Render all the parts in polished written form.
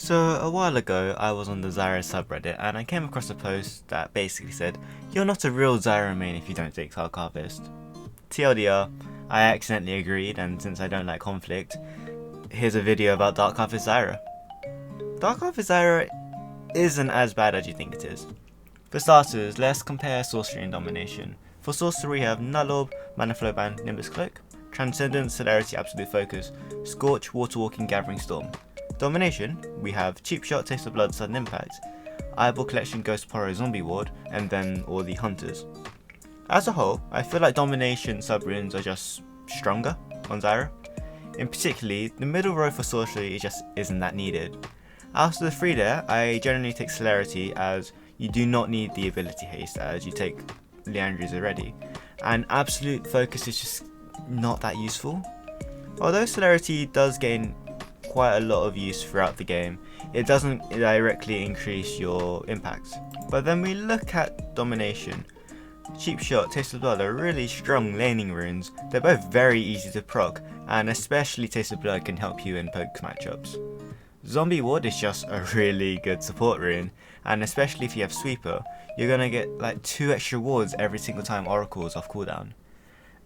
So a while ago I was on the Zyra Subreddit and I came across a post that basically said, "You're not a real Zyra main if you don't take Dark Harvest." TLDR, I accidentally agreed, and since I don't like conflict, here's a video about Dark Harvest Zyra. Dark Harvest Zyra isn't as bad as you think it is. For starters, let's compare Sorcery and Domination. For Sorcery we have Null Orb, Mana Flow Ban, Nimbus Cloak, Transcendence, Celerity, Absolute Focus, Scorch, Water Walking, Gathering Storm. Domination, we have Cheap Shot, Taste of Blood, Sudden Impact, Eyeball Collection, Ghost Porro, Zombie Ward, and then all the Hunters. As a whole, I feel like Domination sub-runes are just stronger on Zyra. In particularly, the middle row for Sorcery just isn't that needed. After the 3 there, I generally take Celerity as you do not need the ability haste as you take Leandry's already, and Absolute Focus is just not that useful. Although Celerity does gain quite a lot of use throughout the game, it doesn't directly increase your impact. But then we look at Domination. Cheap Shot, Taste of Blood are really strong laning runes. They're both very easy to proc, and especially Taste of Blood can help you in poke matchups. Zombie Ward is just a really good support rune, and especially if you have Sweeper, you're gonna get like 2 extra wards every single time Oracle is off cooldown.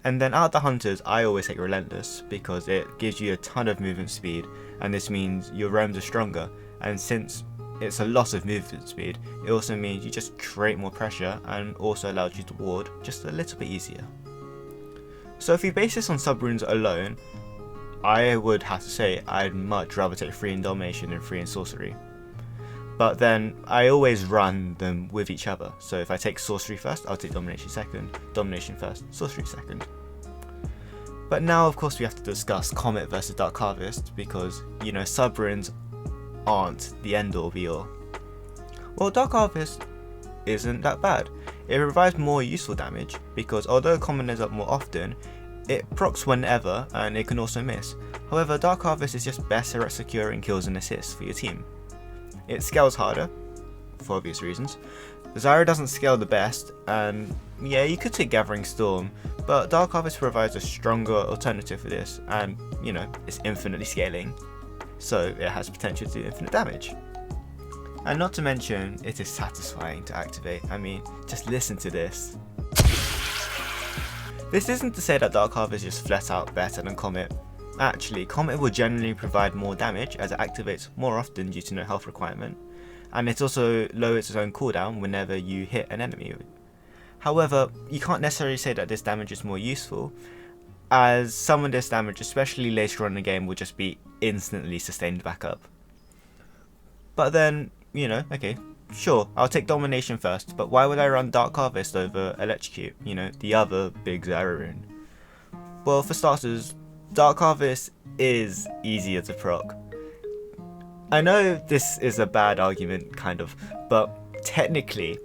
And then out of the Hunters, I always take Relentless because it gives you a ton of movement speed, and this means your roams are stronger, and since it's a lot of movement speed, it also means you just create more pressure and also allows you to ward just a little bit easier. So if you base this on sub-runes alone, I would have to say I'd much rather take 3 in Domination than 3 in Sorcery. But then I always run them with each other, so if I take Sorcery first, I'll take Domination second, Domination first, Sorcery second. But now of course we have to discuss Comet versus Dark Harvest because, you know, sub-runes aren't the end all be all. Well, Dark Harvest isn't that bad. It provides more useful damage because although Comet ends up more often, it procs whenever and it can also miss. However, Dark Harvest is just better at securing kills and assists for your team. It scales harder, for obvious reasons. Zyra doesn't scale the best, and yeah, you could take Gathering Storm, but Dark Harvest provides a stronger alternative for this, and you know, it's infinitely scaling, so it has potential to do infinite damage. And not to mention, it is satisfying to activate. I mean, just listen to this. This isn't to say that Dark Harvest is flat out better than Comet. Actually, Comet will generally provide more damage as it activates more often due to no health requirement, and it also lowers its own cooldown whenever you hit an enemy. However, you can't necessarily say that this damage is more useful, as some of this damage, especially later on in the game, will just be instantly sustained back up. But then, you know, okay, sure, I'll take Domination first, but why would I run Dark Harvest over Electrocute, you know, the other big Zyra rune? Well, for starters, Dark Harvest is easier to proc. I know this is a bad argument, kind of, but technically,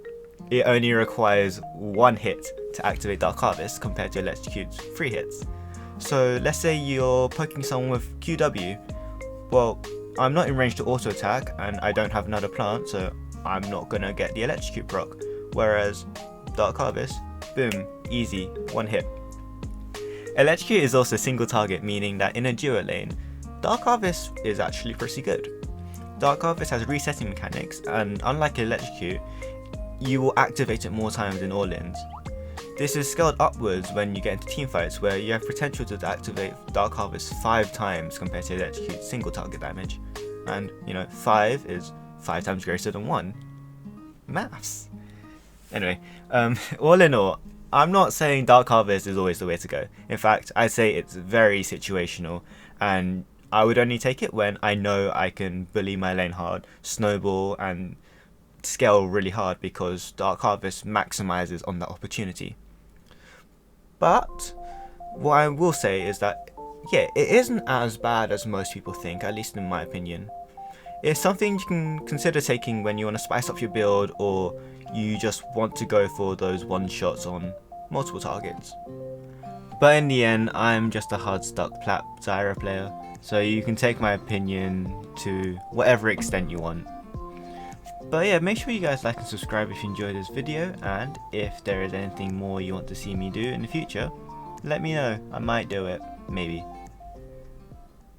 it only requires 1 hit to activate Dark Harvest compared to Electrocute's 3 hits. So let's say you're poking someone with QW, well, I'm not in range to auto attack and I don't have another plant, so I'm not gonna get the Electrocute proc, whereas Dark Harvest, boom, easy, 1 hit. Electrocute is also single target, meaning that in a duo lane, Dark Harvest is actually pretty good. Dark Harvest has resetting mechanics, and unlike Electrocute, you will activate it more times in all lanes. This is scaled upwards when you get into teamfights where you have potential to activate Dark Harvest 5 times compared to Electrocute's single target damage. And, you know, 5 is 5 times greater than 1. Maths. Anyway, all in all, I'm not saying Dark Harvest is always the way to go. In fact, I'd say it's very situational, and I would only take it when I know I can bully my lane hard, snowball, and scale really hard because Dark Harvest maximizes on that opportunity. But what I will say is that, yeah, it isn't as bad as most people think, at least in my opinion. It's something you can consider taking when you want to spice up your build or you just want to go for those one-shots on multiple targets. But in the end, I'm just a hard-stuck plat Zyra player, so you can take my opinion to whatever extent you want. But yeah, make sure you guys like and subscribe if you enjoyed this video, and if there is anything more you want to see me do in the future, let me know. I might do it, maybe.